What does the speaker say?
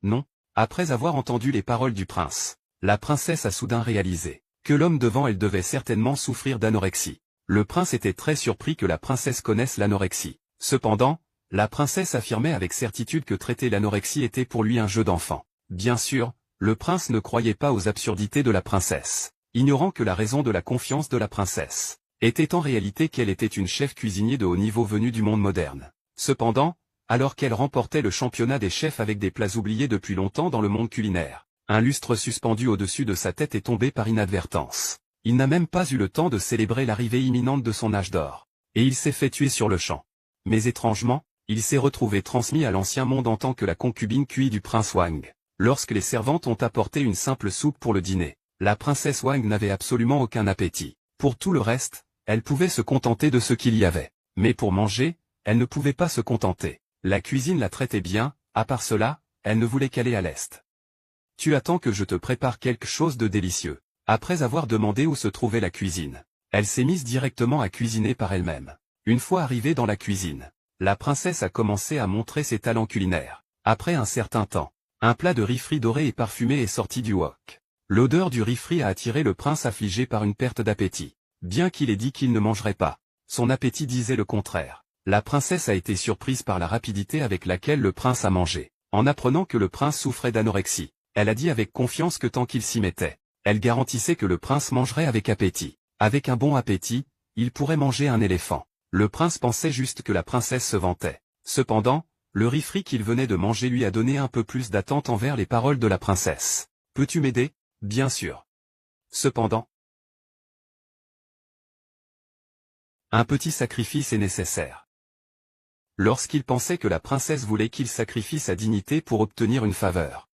Non. Après avoir entendu les paroles du prince, la princesse a soudain réalisé que l'homme devant elle devait certainement souffrir d'anorexie. Le prince était très surpris que la princesse connaisse l'anorexie. Cependant, la princesse affirmait avec certitude que traiter l'anorexie était pour lui un jeu d'enfant. Bien sûr, le prince ne croyait pas aux absurdités de la princesse, ignorant que la raison de la confiance de la princesse était en réalité qu'elle était une chef cuisinier de haut niveau venue du monde moderne. Cependant, alors qu'elle remportait le championnat des chefs avec des plats oubliés depuis longtemps dans le monde culinaire, un lustre suspendu au-dessus de sa tête est tombé par inadvertance. Il n'a même pas eu le temps de célébrer l'arrivée imminente de son âge d'or, et il s'est fait tuer sur le champ. Mais étrangement, il s'est retrouvé transmis à l'ancien monde en tant que la concubine cuit du prince Wang. Lorsque les servantes ont apporté une simple soupe pour le dîner, la princesse Wang n'avait absolument aucun appétit. Pour tout le reste, elle pouvait se contenter de ce qu'il y avait. Mais pour manger, elle ne pouvait pas se contenter. La cuisine la traitait bien, à part cela, elle ne voulait qu'aller à l'est. Tu attends que je te prépare quelque chose de délicieux. Après avoir demandé où se trouvait la cuisine, elle s'est mise directement à cuisiner par elle-même. Une fois arrivée dans la cuisine, la princesse a commencé à montrer ses talents culinaires. Après un certain temps, un plat de riz frit doré et parfumé est sorti du wok. L'odeur du riz frit a attiré le prince affligé par une perte d'appétit. Bien qu'il ait dit qu'il ne mangerait pas, son appétit disait le contraire. La princesse a été surprise par la rapidité avec laquelle le prince a mangé. En apprenant que le prince souffrait d'anorexie, elle a dit avec confiance que tant qu'il s'y mettait, elle garantissait que le prince mangerait avec appétit. Avec un bon appétit, il pourrait manger un éléphant. Le prince pensait juste que la princesse se vantait. Cependant, le riz frit qu'il venait de manger lui a donné un peu plus d'attente envers les paroles de la princesse. « Peux-tu m'aider » ? Bien sûr. Cependant, un petit sacrifice est nécessaire. Lorsqu'il pensait que la princesse voulait qu'il sacrifie sa dignité pour obtenir une faveur,